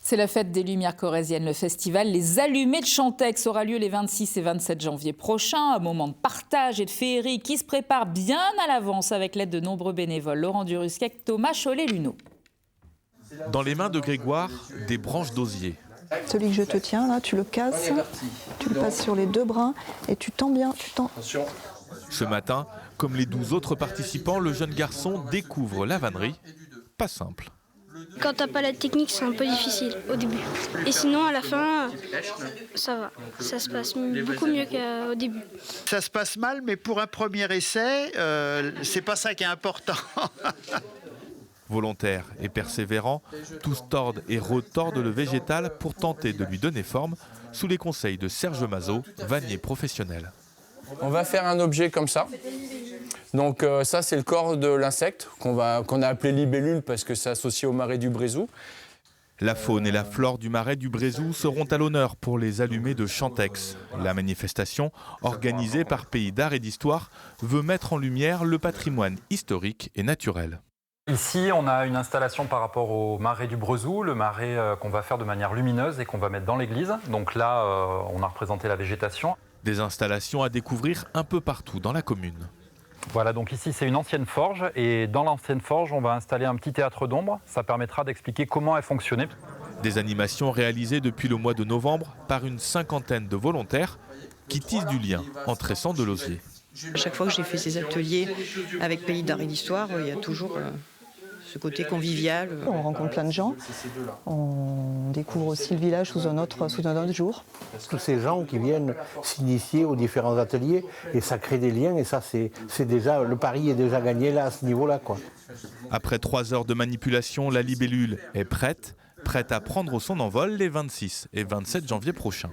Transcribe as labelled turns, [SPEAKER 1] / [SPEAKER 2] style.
[SPEAKER 1] C'est la fête des Lumières corréziennes. Le festival Les Allumées de Chantex aura lieu les 26 et 27 janvier prochains. Un moment de partage et de féerie qui se prépare bien à l'avance avec l'aide de nombreux bénévoles. Laurent Durusquec, Thomas Cholet-Luneau.
[SPEAKER 2] Dans les mains de Grégoire, des branches d'osier.
[SPEAKER 3] Celui que je te tiens, là, tu le casses, tu le passes sur les deux brins et tu tends bien, tu tends.
[SPEAKER 2] Ce matin, comme les 12 autres participants, le jeune garçon découvre la vannerie. Pas simple.
[SPEAKER 4] Quand t'as pas la technique, c'est un peu difficile au début. Et sinon, à la fin, ça va. Ça se passe beaucoup mieux qu'au début.
[SPEAKER 5] Ça se passe mal, mais pour un premier essai, c'est pas ça qui est important.
[SPEAKER 2] Volontaires et persévérants, tous tordent et retordent le végétal pour tenter de lui donner forme sous les conseils de Serge Mazot, vannier professionnel.
[SPEAKER 6] On va faire un objet comme ça. Donc ça, c'est le corps de l'insecte qu'on a appelé libellule parce que c'est associé au marais du Brézou.
[SPEAKER 2] La faune et la flore du marais du Brézou seront à l'honneur pour les Allumées de Chantex. La manifestation, organisée par Pays d'Art et d'Histoire, veut mettre en lumière le patrimoine historique et naturel.
[SPEAKER 7] Ici, on a une installation par rapport au marais du Brézou, le marais qu'on va faire de manière lumineuse et qu'on va mettre dans l'église. Donc là, on a représenté la végétation.
[SPEAKER 2] Des installations à découvrir un peu partout dans la commune.
[SPEAKER 7] Voilà, donc ici c'est une ancienne forge et dans l'ancienne forge on va installer un petit théâtre d'ombre. Ça permettra d'expliquer comment elle fonctionnait.
[SPEAKER 2] Des animations réalisées depuis le mois de novembre par une cinquantaine de volontaires qui tissent du lien en tressant de l'osier.
[SPEAKER 8] Chaque fois que j'ai fait ces ateliers avec Pays d'Art et d'Histoire, il y a toujours ce côté convivial.
[SPEAKER 3] On rencontre plein de gens, on découvre aussi le village sous un autre jour.
[SPEAKER 9] Tous ces gens qui viennent s'initier aux différents ateliers et ça crée des liens et ça c'est déjà, le pari est déjà gagné là à ce niveau-là, quoi.
[SPEAKER 2] Après 3 heures de manipulation, la libellule est prête à prendre son envol les 26 et 27 janvier prochains.